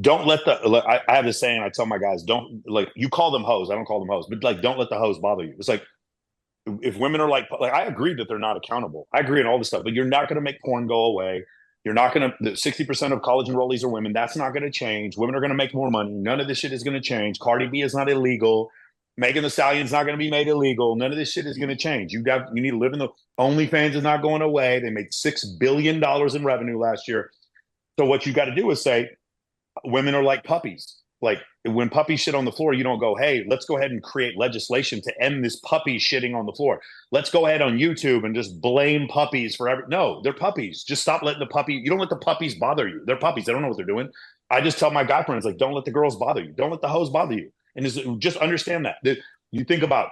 don't let the like, I have this saying. I tell my guys, don't like you call them hoes. I don't call them hoes, but like don't let the hoes bother you. It's like if women are like I agree that they're not accountable. I agree on all this stuff, but you're not going to make porn go away. You're not going to. 60% of college enrollees are women. That's not going to change. Women are going to make more money. None of this shit is going to change. Cardi B is not illegal. Megan Thee Stallion's not going to be made illegal. None of this shit is going to change. You need to live in the OnlyFans is not going away. They made $6 billion in revenue last year. So what you got to do is say women are like puppies. Like when puppies shit on the floor, you don't go, hey, let's go ahead and create legislation to end this puppy shitting on the floor. Let's go ahead on YouTube and just blame puppies for every. No, they're puppies. Just stop letting the puppy. You don't let the puppies bother you. They're puppies. They don't know what they're doing. I just tell my guy friends, like, don't let the girls bother you. Don't let the hoes bother you. And just understand that. You think about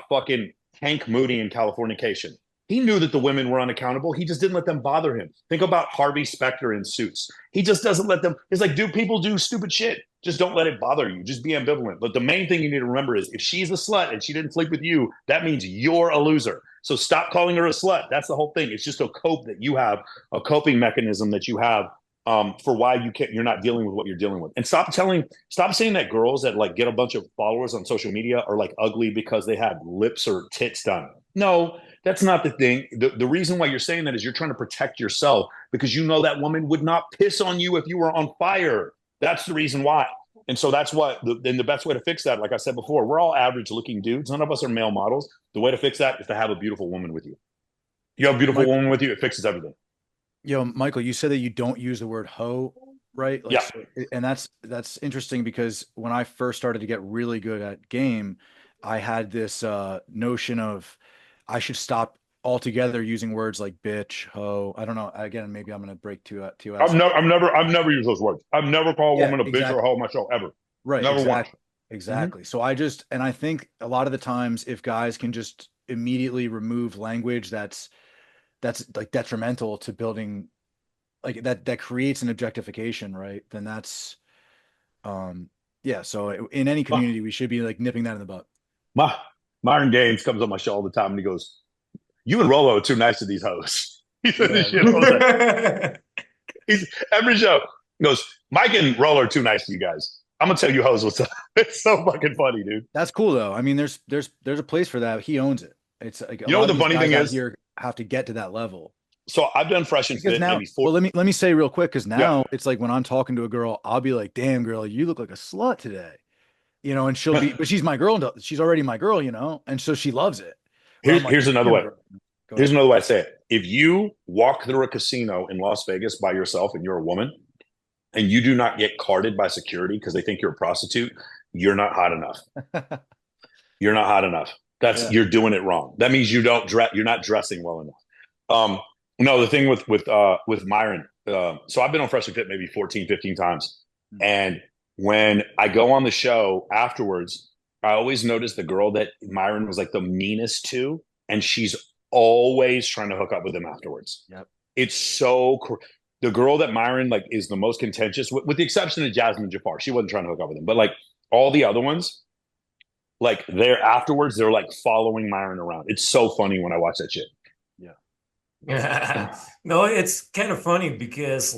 fucking Hank Moody in Californication. He knew that the women were unaccountable. He just didn't let them bother him. Think about Harvey Specter in Suits. He just doesn't let them. It's like, dude, people do stupid shit. Just don't let it bother you. Just be ambivalent. But the main thing you need to remember is if she's a slut and she didn't sleep with you, that means you're a loser. So stop calling her a slut. That's the whole thing. It's just a cope that you have, a coping mechanism that you have for why you're not dealing with what you're dealing with. And stop saying that girls that like get a bunch of followers on social media are like ugly because they have lips or tits done. No, that's not the thing. The reason why you're saying that is you're trying to protect yourself because you know that woman would not piss on you if you were on fire. That's the reason why. And so that's what, then the best way to fix that, like I said before, we're all average looking dudes. None of us are male models. The way to fix that is to have a beautiful woman with you. You have a beautiful woman with you, it fixes everything. Yo, Michael, you said that you don't use the word hoe, right? Like, Yeah. so, and that's interesting because when I first started to get really good at game, I had this notion of I should stop altogether using words like bitch, hoe. I don't know. Again, maybe I'm gonna break two out of something. I've never used those words. I've never called a Yeah, woman a bitch or a exactly. hoe myself ever. Right, Never once. exactly. Exactly. So I think a lot of the times if guys can just immediately remove language that's like detrimental to building like that creates an objectification, right? Then that's yeah, so in any My, community we should be like nipping that in the butt. my Myron Gaines comes on my show all the time and he goes, "You and Rolo are too nice to these hoes." He said this Yeah. shit all the time. He's every show. He goes, "Mike and Rolo are too nice to you guys. I'm gonna tell you hoes what's up." It's so fucking funny, dude. That's cool though. I mean, there's a place for that. He owns it. It's like a You know lot what of the these funny guys thing out is? here have to get to that level. So I've done Fresh and Because Fit now, maybe four. well, let me say real quick, because Yeah. now it's like when I'm talking to a girl, I'll be like, "Damn, girl, you look like a slut today," and she'll be, but she's my girl, she's already my girl, and so she loves it. Where I'm like, Here's another "Damn, way. girl." Go Here's ahead. another way I say it. If you walk through a casino in Las Vegas by yourself and you're a woman and you do not get carded by security because they think you're a prostitute, you're not hot enough. You're not hot enough. Yeah. You're doing it wrong. That means you're not dressing well enough. No, the thing with Myron. So I've been on Fresh and Fit maybe 14, 15 times. And when I go on the show afterwards, I always notice the girl that Myron was like the meanest to, and she's always trying to hook up with him afterwards. Yep. It's so the girl that Myron like is the most contentious, with the exception of Jasmine Jafar. She wasn't trying to hook up with him, but like all the other ones, like they're afterwards, they're like following Myron around. It's so funny when I watch that shit. Yeah. No, it's kind of funny because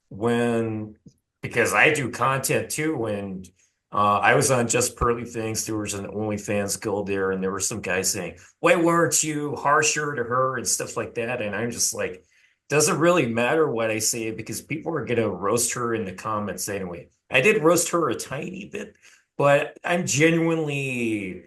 when because I do content too when I was on Just Pearly Things, there was an OnlyFans girl there and there were some guys saying, "Why weren't you harsher to her?" and stuff like that. And I'm just like, doesn't really matter what I say because people are gonna roast her in the comments anyway. I did roast her a tiny bit, but I'm genuinely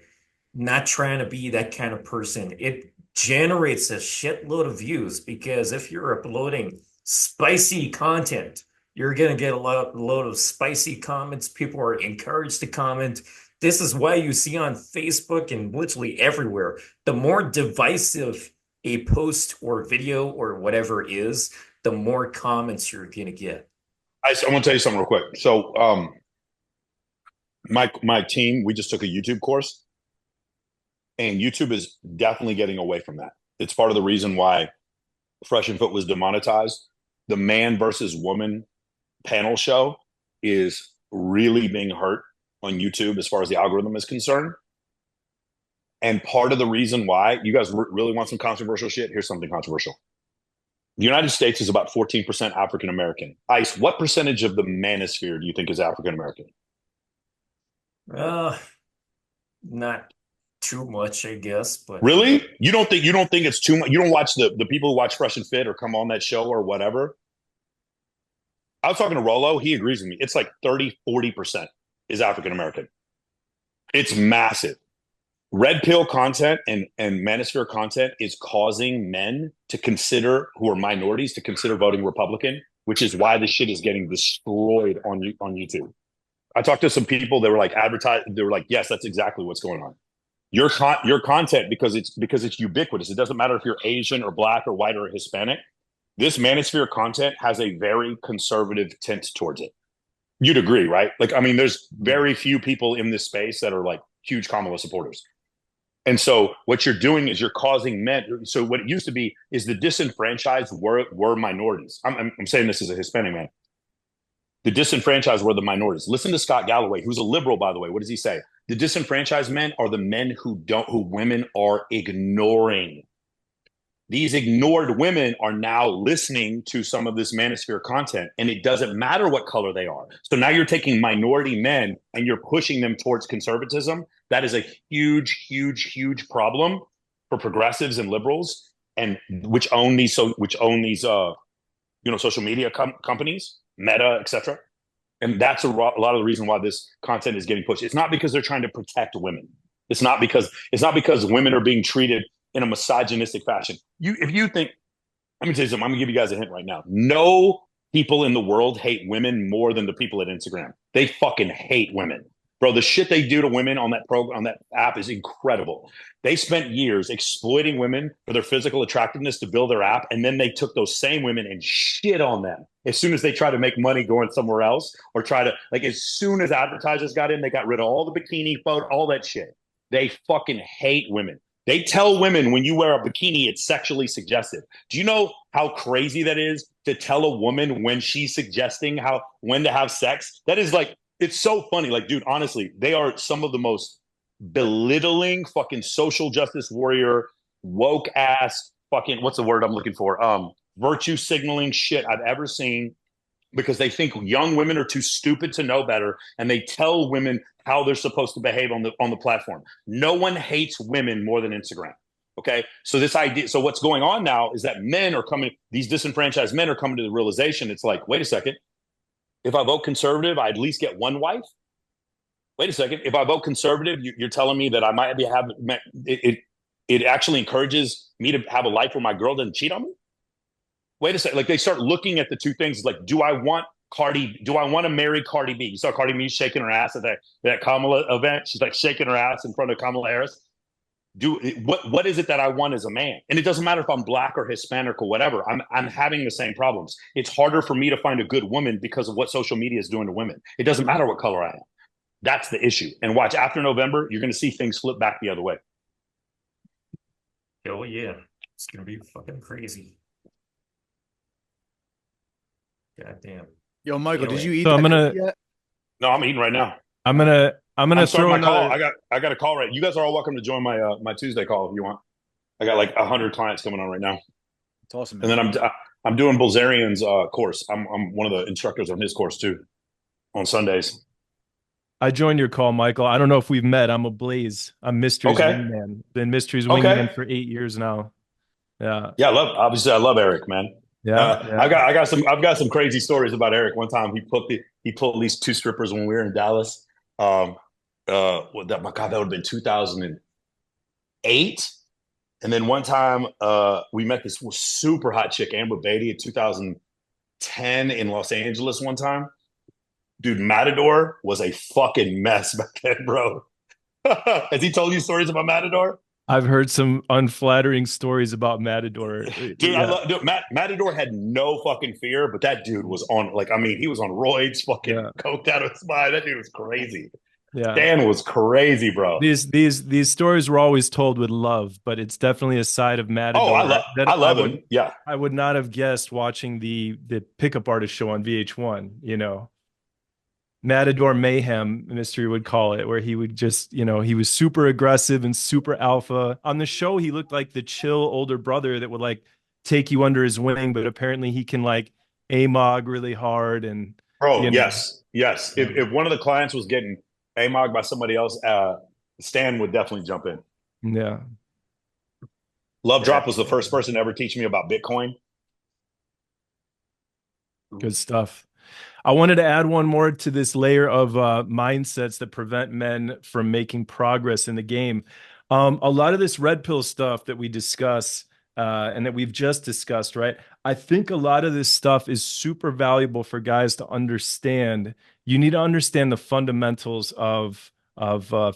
not trying to be that kind of person. It generates a shitload of views because if you're uploading spicy content, you're going to get a load of spicy comments. People are encouraged to comment. This is why you see on Facebook and literally everywhere, the more divisive a post or video or whatever is, the more comments you're going to get. I want to tell you something real quick. So, my team, we just took a YouTube course, and YouTube is definitely getting away from that. It's part of the reason why Fresh and Fit was demonetized. The man versus woman panel show is really being hurt on YouTube as far as the algorithm is concerned. And part of the reason why you guys really want some controversial shit, here's something controversial. The United States is about 14% African American. Ice, what percentage of the manosphere do you think is African American? Uh, not too much, I guess, but Really? You don't think it's too much? You don't watch the people who watch Fresh and Fit or come on that show or whatever? I was talking to Rolo. He agrees with me. It's like 30-40% is African American. It's massive. Red pill content and manosphere content is causing men to consider, who are minorities, to consider voting Republican, which is why this shit is getting destroyed on YouTube. I talked to some people that were like they were like, yes, that's exactly what's going on. Your content, because it's ubiquitous. It doesn't matter if you're Asian or black or white or Hispanic. This manosphere content has a very conservative tint towards it. You'd agree, right? Like, I mean, there's very few people in this space that are like huge Kamala supporters. And so what you're doing is you're causing men. So what it used to be is the disenfranchised were minorities. I'm saying this as a Hispanic man. The disenfranchised were the minorities. Listen to Scott Galloway, who's a liberal, by the way. What does he say? The disenfranchised men are the men who women are ignoring. These ignored women are now listening to some of this manosphere content, and it doesn't matter what color they are. So now you're taking minority men and you're pushing them towards conservatism. That is a huge, huge, huge problem for progressives and liberals, and which own these social media companies, Meta, etc. And that's a lot of the reason why this content is getting pushed. It's not because they're trying to protect women. It's not because women are being treated in a misogynistic fashion. If you think, let me tell you something, I'm gonna give you guys a hint right now. No people in the world hate women more than the people at Instagram. They fucking hate women. Bro, the shit they do to women on that program, on that app is incredible. They spent years exploiting women for their physical attractiveness to build their app, and then they took those same women and shit on them as soon as they try to make money going somewhere else, or try to, like, as soon as advertisers got in, they got rid of all the bikini photo, all that shit. They fucking hate women. They tell women when you wear a bikini, it's sexually suggestive. Do you know how crazy that is to tell a woman when she's suggesting when to have sex? That is like, it's so funny. Like, dude, honestly, they are some of the most belittling fucking social justice warrior, woke ass fucking, what's the word I'm looking for? Virtue signaling shit I've ever seen, because they think young women are too stupid to know better, and they tell women how they're supposed to behave on the platform. No one hates women more than Instagram. Okay, so what's going on now is that these disenfranchised men are coming to the realization. It's like, wait a second, if I vote conservative, I at least get one wife. Wait a second, if I vote conservative, you're telling me that I might be it actually encourages me to have a life where my girl doesn't cheat on me. Wait a second. Like, they start looking at the two things. Like, do I want to marry Cardi B? You saw Cardi B shaking her ass at that Kamala event. She's like shaking her ass in front of Kamala Harris. What is it that I want as a man? And it doesn't matter if I'm black or Hispanic or whatever. I'm having the same problems. It's harder for me to find a good woman because of what social media is doing to women. It doesn't matter what color I am. That's the issue. And watch, after November, you're going to see things flip back the other way. hell yeah, it's gonna be fucking crazy. God damn. Yo, Michael, did you eat So that yet? No, I'm eating right now. I'm gonna throw throw my call. another. I got a call right. You guys are all welcome to join my Tuesday call if you want. I got like 100 clients coming on right now. It's awesome, man. And then I'm doing Bilzerian's course. I'm one of the instructors on his course too, on Sundays. I joined your call, Michael. I don't know if we've met. I'm Ablaze. I'm Mystery's Okay. wingman. Been Mystery's Okay. wingman for 8 years now. Yeah. Yeah, I love Erik, man. Yeah. I've got some crazy stories about Erik. One time he pulled at least two strippers when we were in Dallas. My God, that would have been 2008. And then one time we met this super hot chick, Amber Beatty, in 2010 in Los Angeles one time. Dude, Matador was a fucking mess back then, bro. Has he told you stories about Matador? I've heard some unflattering stories about Matador. Dude, Yeah. Matador had no fucking fear, but that dude was on, like, I mean, he was on roids, fucking coked out of his mind. That dude was crazy. Yeah. Dan was crazy, bro. These stories were always told with love, but it's definitely a side of Matador. Oh, I love him. Yeah. I would not have guessed watching the pickup artist show on VH1, you know. Matador mayhem, Mystery would call it, where he would just, you know, he was super aggressive and super alpha. On the show, he looked like the chill older brother that would like take you under his wing, but apparently he can like AMOG really hard and Bro, you know. yes. If one of the clients was getting AMOG by somebody else, Stan would definitely jump in. Yeah. Love Drop was the first person to ever teach me about Bitcoin. Good stuff. I wanted to add one more to this layer of mindsets that prevent men from making progress in the game. A lot of this red pill stuff that we discuss and that we've just discussed, right? I think a lot of this stuff is super valuable for guys to understand. You need to understand the fundamentals of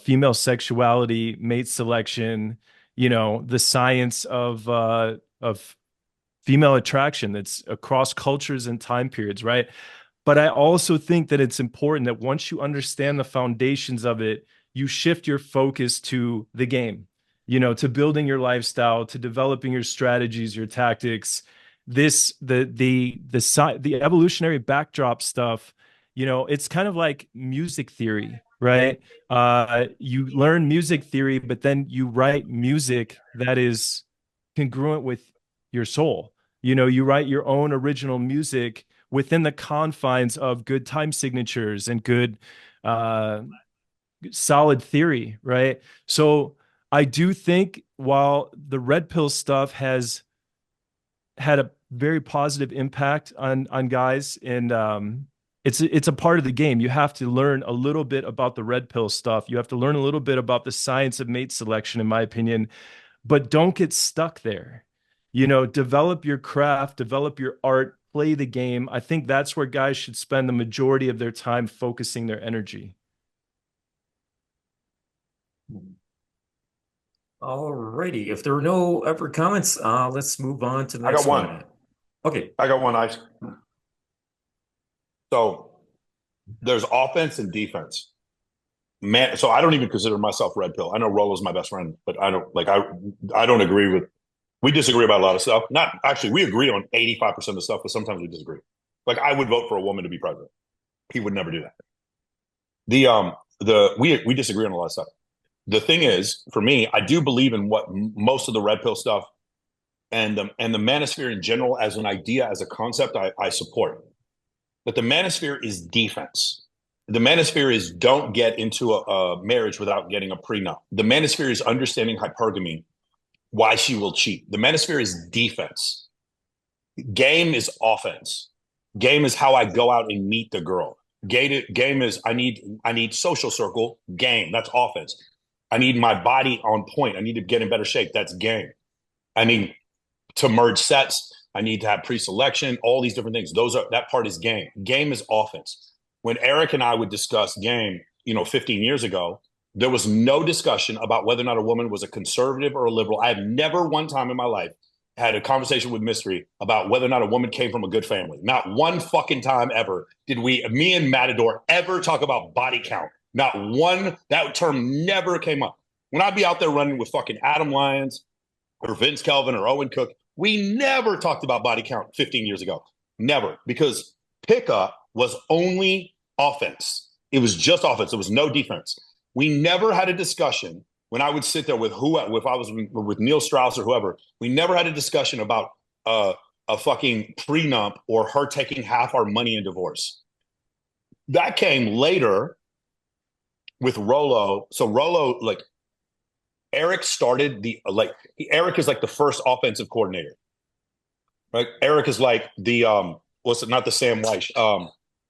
female sexuality, mate selection, you know, the science of female attraction that's across cultures and time periods, right? But I also think that it's important that once you understand the foundations of it, you shift your focus to the game, you know, to building your lifestyle, to developing your strategies, your tactics. The evolutionary backdrop stuff, you know, it's kind of like music theory, right? You learn music theory, but then you write music that is congruent with your soul. You know, you write your own original music within the confines of good time signatures and good solid theory, right? So I do think while the red pill stuff has had a very positive impact on guys, and it's a part of the game. You have to learn a little bit about the red pill stuff. You have to learn a little bit about the science of mate selection, in my opinion, but don't get stuck there. You know, develop your craft, develop your art, play the game. I think that's where guys should spend the majority of their time focusing their energy. Alrighty. If there are no other comments, let's move on to the I next got one. one. Okay. I got one. So there's offense and defense. Man, so I don't even consider myself red pill. I know Rolo's my best friend, but I don't agree with. We disagree about a lot of stuff. Not actually, we agree on 85% of the stuff, but sometimes we disagree. Like I would vote for a woman to be president. He would never do that. We disagree on a lot of stuff. The thing is, for me, I do believe in what most of the red pill stuff and the manosphere in general as an idea, as a concept, I support. But the manosphere is defense. The manosphere is don't get into a marriage without getting a prenup. The manosphere is understanding hypergamy, why she will cheat. The manosphere is defense. Game is offense. Game is how I go out and meet the girl. Game is I need social circle. Game, that's offense. I need my body on point. I need to get in better shape. That's game. I need to merge sets. I need to have pre-selection. All these different things. That part is game. Game is offense. When Erik and I would discuss game, 15 years ago, there was no discussion about whether or not a woman was a conservative or a liberal. I have never one time in my life had a conversation with Mystery about whether or not a woman came from a good family. Not one fucking time ever did me and Matador ever talk about body count. Not one, that term never came up. When I'd be out there running with fucking Adam Lyons or Vince Kelvin or Owen Cook, we never talked about body count 15 years ago. Never. Because pickup was only offense. It was just offense. There was no defense. We never had a discussion when I would sit there if I was with Neil Strauss or whoever, we never had a discussion about a fucking prenup or her taking half our money in divorce. That came later with Rolo. So Rolo, Erik started Erik is like the first offensive coordinator, right? Erik is like not the Sam Weish,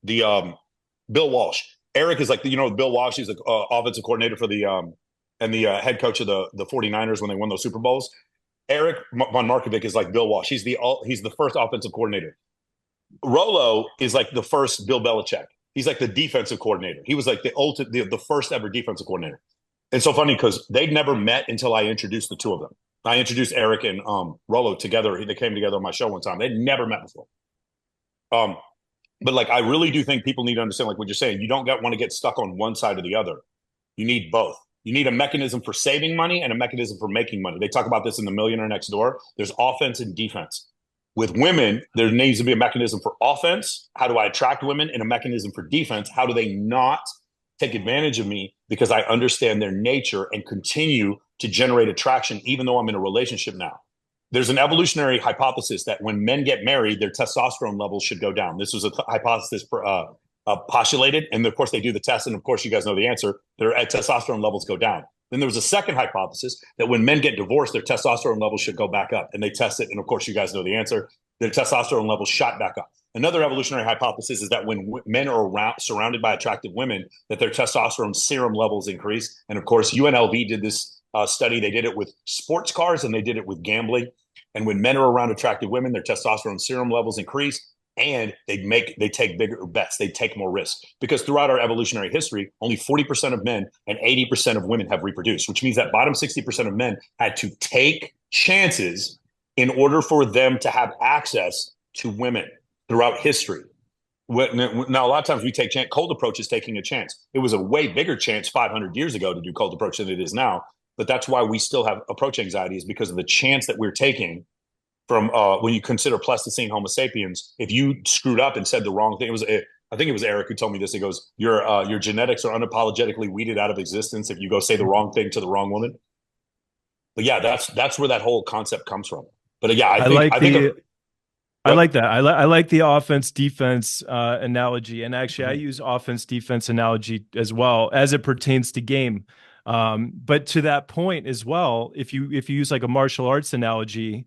Bill Walsh. Erik is like Bill Walsh. He's the offensive coordinator for the head coach of the 49ers when they won those Super Bowls. Erik von Markovic is like Bill Walsh. He's the first offensive coordinator. Rolo is like the first Bill Belichick. He's like the defensive coordinator. He was like the first ever defensive coordinator. It's so funny because they'd never met until I introduced the two of them. I introduced Erik and Rolo together. They came together on my show one time. They'd never met before. But I really do think people need to understand, like what you're saying, you don't want to get stuck on one side or the other. You need both. You need a mechanism for saving money and a mechanism for making money. They talk about this in The Millionaire Next Door. There's offense and defense. With women, there needs to be a mechanism for offense. How do I attract women? And a mechanism for defense. How do they not take advantage of me because I understand their nature and continue to generate attraction even though I'm in a relationship now? there's an evolutionary hypothesis that when men get married, their testosterone levels should go down. This was a hypothesis postulated, and of course they do the test, and of course you guys know the answer. Their testosterone levels go down. Then there was a second hypothesis that when men get divorced, their testosterone levels should go back up, and they test it, and of course you guys know the answer. Their testosterone levels shot back up. Another evolutionary hypothesis is that when men are surrounded by attractive women, that their testosterone serum levels increase. And of course, UNLV did this study. They did it with sports cars and they did it with gambling. And when men are around attractive women, their testosterone serum levels increase, and they take bigger bets. They take more risk, because throughout our evolutionary history, only 40% of men and 80% of women have reproduced, which means that bottom 60% of men had to take chances in order for them to have access to women throughout history. Now, a lot of times we take cold approach is taking a chance. It was a way bigger chance 500 years ago to do cold approach than it is now. But that's why we still have approach anxiety, is because of the chance that we're taking from when you consider Pleistocene Homo sapiens. If you screwed up and said the wrong thing, I think it was Eric who told me this. He goes, your genetics are unapologetically weeded out of existence if you go say the wrong thing to the wrong woman. But yeah, that's where that whole concept comes from. But yeah, I like that. I like the offense defense analogy, and actually, I use offense defense analogy as well as it pertains to game. But to that point as well, if you use like a martial arts analogy,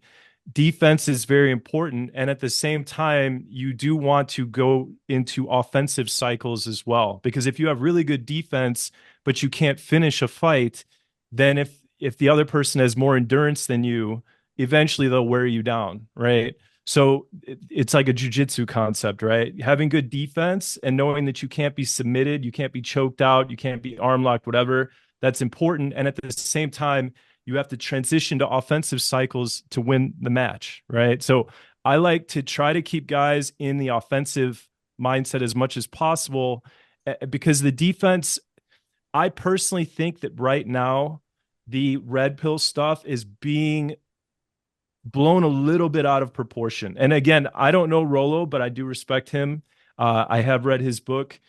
defense is very important, and at the same time, you do want to go into offensive cycles as well. Because if you have really good defense, but you can't finish a fight, then if the other person has more endurance than you, eventually they'll wear you down, right? So it's like a jujitsu concept, right? Having good defense and knowing that you can't be submitted, you can't be choked out, you can't be arm locked, whatever, that's important. And at the same time, you have to transition to offensive cycles to win the match, right? So I like to try to keep guys in the offensive mindset as much as possible, because the defense, I personally think that right now, the red pill stuff is being blown a little bit out of proportion. And again, I don't know Rollo, but I do respect him. I have read his book.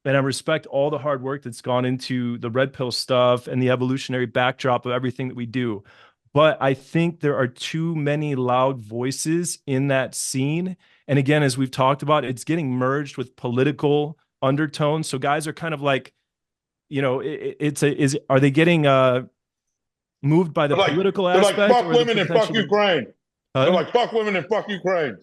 And I respect all the hard work that's gone into the red pill stuff and the evolutionary backdrop of everything that we do. But I think there are too many loud voices in that scene. And again, as we've talked about, it's getting merged with political undertones. So guys are kind of like, are they getting moved by the political aspect? They're like, fuck women and fuck Ukraine. Huh? They're like, fuck women and fuck Ukraine.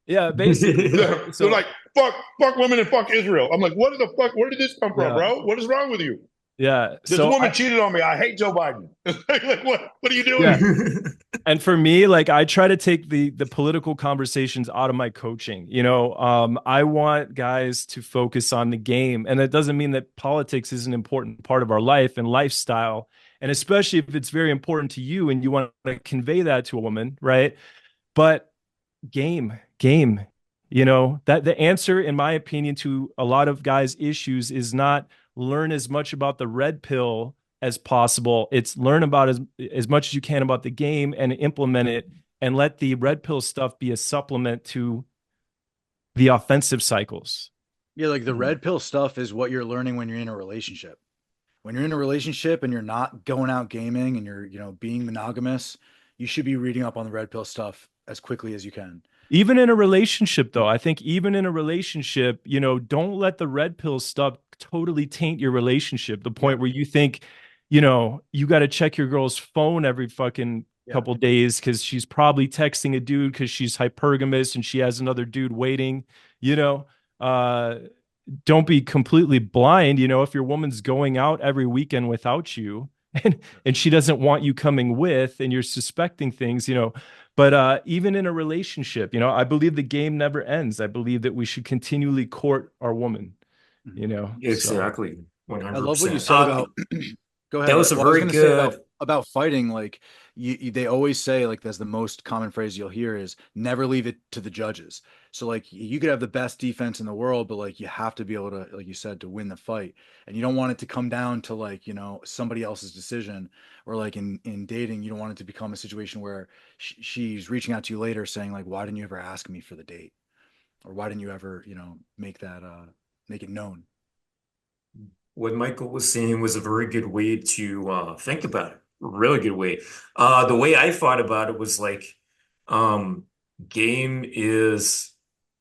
Yeah, basically. They're like, fuck women and fuck Israel. I'm like, what the fuck? Where did this come from, bro? What is wrong with you? Yeah. This woman cheated on me. I hate Joe Biden. Like, what are you doing? Yeah. And for me, like, I try to take the political conversations out of my coaching. I want guys to focus on the game. And that doesn't mean that politics is an important part of our life and lifestyle. And especially if it's very important to you and you want to convey that to a woman, right? But game, that the answer, in my opinion, to a lot of guys' issues is not learn as much about the red pill as possible. It's learn about as much as you can about the game and implement it, and let the red pill stuff be a supplement to the offensive cycles. Yeah, like the red pill stuff is what you're learning when you're in a relationship. When you're in a relationship and you're not going out gaming and you're, being monogamous, you should be reading up on the red pill stuff as quickly as you can. Even in a relationship, though, I think even in a relationship, don't let the red pill stuff totally taint your relationship. The point where you think, you got to check your girl's phone every fucking couple days because she's probably texting a dude because she's hypergamous and she has another dude waiting. Don't be completely blind. If your woman's going out every weekend without you and she doesn't want you coming with, and you're suspecting things, but even in a relationship, I believe the game never ends. I believe that we should continually court our woman, Exactly. 100%. I love what you said about, go ahead. That was a very good about fighting. Like they always say, like, that's the most common phrase you'll hear is never leave it to the judges. So like you could have the best defense in the world, but like you have to be able to, like you said, to win the fight. And you don't want it to come down to like, somebody else's decision, or like in dating, you don't want it to become a situation where she's reaching out to you later saying like, why didn't you ever ask me for the date? Or why didn't you ever, make it known? What Michael was saying was a very good way to think about it. really good way. The way I thought about it was like, game is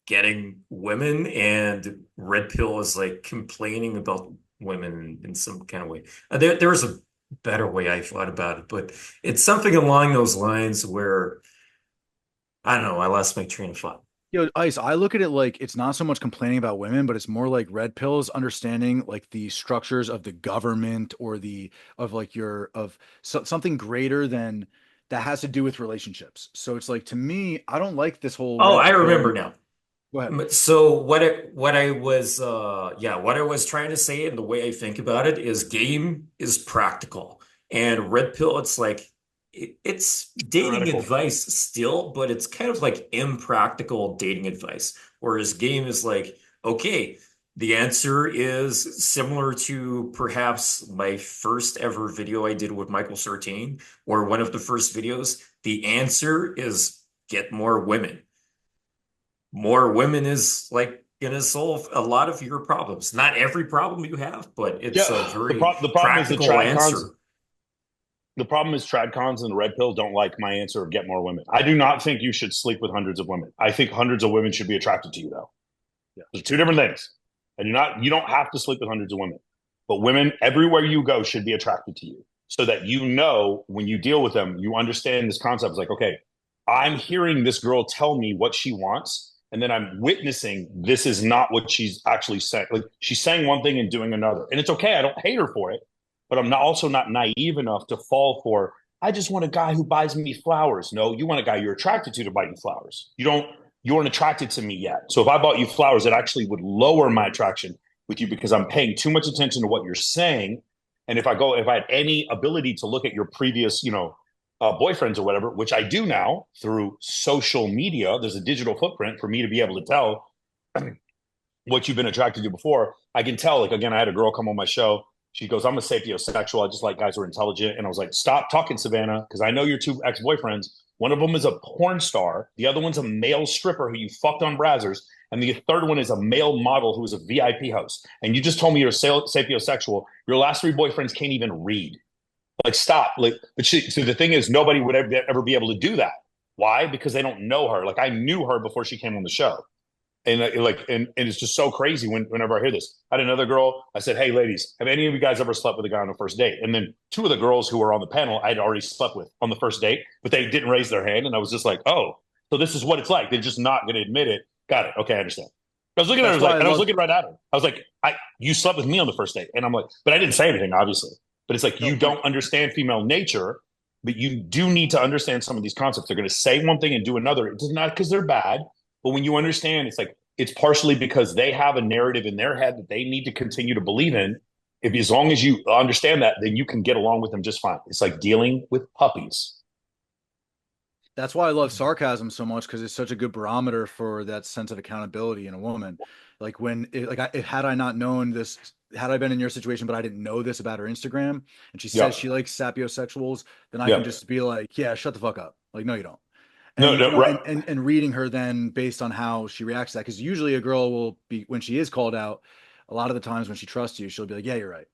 getting women, and red pill is like complaining about women in some kind of way. There was a better way I thought about it, but it's something along those lines where I don't know. I lost my train of thought. Ice, I look at it like it's not so much complaining about women, but it's more like red pills understanding like the structures of the government or the of like your of something greater than that has to do with relationships. So it's like to me, I don't like this whole Oh, red I remember pill. now. Go ahead. So what I was what I was trying to say and the way I think about it is game is practical, and red pill it's like it's dating Theoretical. advice still, but it's kind of like impractical dating advice. Whereas game is like, okay, the answer is similar to perhaps my first ever video I did with Michael Sartain, or one of the first videos. The answer is get more women. More women is like gonna solve a lot of your problems. Not every problem you have, but it's a Yeah, very the problem is the practical answer. The problem is tradcons and the red pill don't like my answer of get more women. I do not think you should sleep with hundreds of women. I think hundreds of women should be attracted to you, though. Yeah. There's two different things. And you don't have to sleep with hundreds of women, but women everywhere you go should be attracted to you, so that you know when you deal with them, you understand this concept. It's like, okay, I'm hearing this girl tell me what she wants, and then I'm witnessing this is not what she's actually saying. Like she's saying one thing and doing another, and it's okay. I don't hate her for it, but I'm not also not naive enough to fall for. I just want a guy who buys me flowers. No, you want a guy you're attracted to buy you flowers. You aren't attracted to me yet. So if I bought you flowers, it actually would lower my attraction with you because I'm paying too much attention to what you're saying. And if I had any ability to look at your previous, boyfriends or whatever, which I do now through social media, there's a digital footprint for me to be able to tell what you've been attracted to before. I can tell, like, again, I had a girl come on my show. She goes, I'm a sapiosexual. I just like guys who are intelligent. And I was like, stop talking, Savannah, because I know your two ex-boyfriends. One of them is a porn star. The other one's a male stripper who you fucked on Brazzers. And the third one is a male model who is a VIP host. And you just told me you're a sapiosexual. Your last three boyfriends can't even read. Like, stop. Like, so the thing is, nobody would ever be able to do that. Why? Because they don't know her. Like, I knew her before she came on the show. And it's just so crazy whenever I hear this. I had another girl. I said, "Hey, ladies, have any of you guys ever slept with a guy on a first date?" And then two of the girls who were on the panel, I'd already slept with on the first date, but they didn't raise their hand. And I was just like, "Oh, so this is what it's like." They're just not going to admit it. Got it. Okay, I understand. I was looking at her, I was looking right at her. I was like, "You slept with me on the first date," and I'm like, but I didn't say anything, obviously. But it's like you don't understand female nature, but you do need to understand some of these concepts. They're going to say one thing and do another. It's not because they're bad, but when you understand, it's like. It's partially because they have a narrative in their head that they need to continue to believe in. As long as you understand that, then you can get along with them just fine. It's like dealing with puppies. That's why I love sarcasm so much because it's such a good barometer for that sense of accountability in a woman. Like had I not known this, had I been in your situation, but I didn't know this about her Instagram, and she says she likes sapiosexuals, then I can just be like, yeah, shut the fuck up. Like, no, you don't. And, right. and reading her then based on how she reacts to that, because usually a girl will be, when she is called out, a lot of the times when she trusts you, she'll be like, yeah, you're right.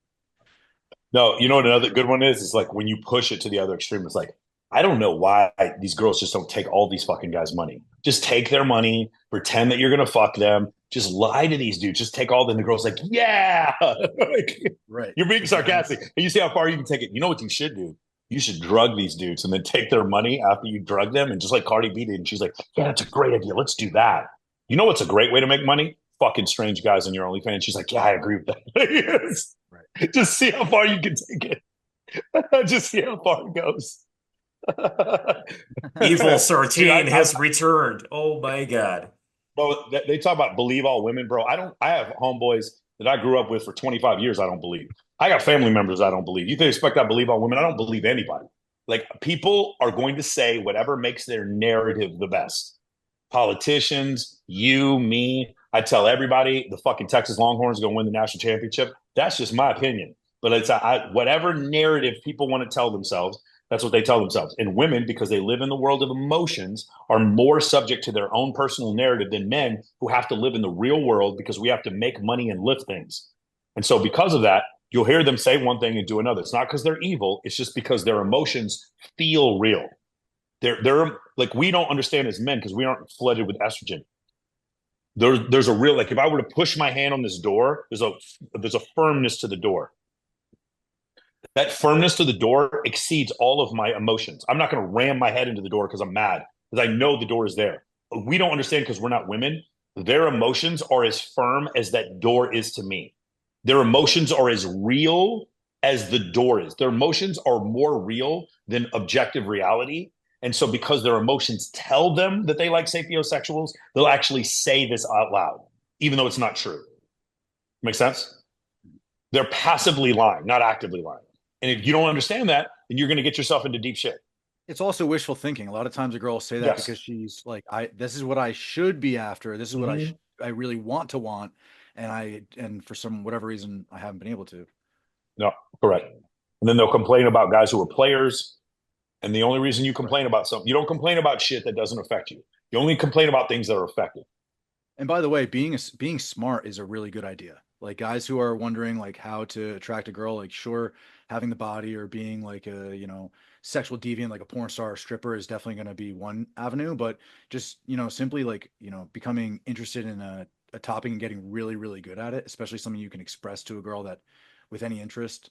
No, you know what another good one is like when you push it to the other extreme, it's like, I don't know why these girls just don't take all these fucking guys' money. Just take their money, pretend that you're going to fuck them, just lie to these dudes, just take all them. The girl's like, yeah, like, right. You're being sarcastic. And you see how far you can take it. You know what you should do? You should drug these dudes and then take their money after you drug them. And just like Cardi B did. And she's like, yeah, that's a great idea. Let's do that. You know what's a great way to make money? Fucking strange guys on your OnlyFans. She's like, yeah, I agree with that. Right. Just see how far you can take it. Just see how far it goes. Evil Sartain has returned. Oh my God. Bro, they talk about believe all women, bro. I have homeboys that I grew up with for 25 years. I don't believe. I got family members I don't believe. You expect I believe all women? I don't believe anybody. Like, people are going to say whatever makes their narrative the best. Politicians, you, me. I tell everybody the fucking Texas Longhorns are going to win the national championship. That's just my opinion. But it's whatever narrative people want to tell themselves, that's what they tell themselves. And women, because they live in the world of emotions, are more subject to their own personal narrative than men who have to live in the real world because we have to make money and lift things. And so because of that, You'll hear them say one thing and do another. It's not because they're evil. It's just because their emotions feel real. They're like, we don't understand as men because we aren't flooded with estrogen. There's a real, like, if I were to push my hand on this door, there's a firmness to the door. That firmness to the door exceeds all of my emotions. I'm not going to ram my head into the door because I'm mad, because I know the door is there. We don't understand because we're not women. Their emotions are as firm as that door is to me. Their emotions are as real as the door is. Their emotions are more real than objective reality. And so because their emotions tell them that they like sapiosexuals, they'll actually say this out loud, even though it's not true. Make sense? They're passively lying, not actively lying. And if you don't understand that, then you're going to get yourself into deep shit. It's also wishful thinking. A lot of times a girl will say that because she's like, this is what I should be after. This is what I really want to want. And for some, whatever reason, I haven't been able to. No, correct. And then they'll complain about guys who are players. And the only reason you complain about something, you don't complain about shit that doesn't affect you. You only complain about things that are effective. And by the way, being smart is a really good idea. Like guys who are wondering like how to attract a girl, like sure, having the body or being like a, sexual deviant, like a porn star or stripper is definitely going to be one avenue, but just, simply like, becoming interested in a topic and getting really, really good at it, especially something you can express to a girl that with any interest.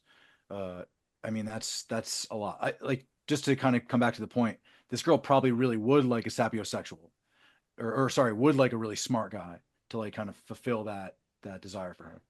I mean, that's a lot. I like, just to kind of come back to the point, this girl probably really would like a sapiosexual or sorry, would like a really smart guy to like kind of fulfill that desire for her.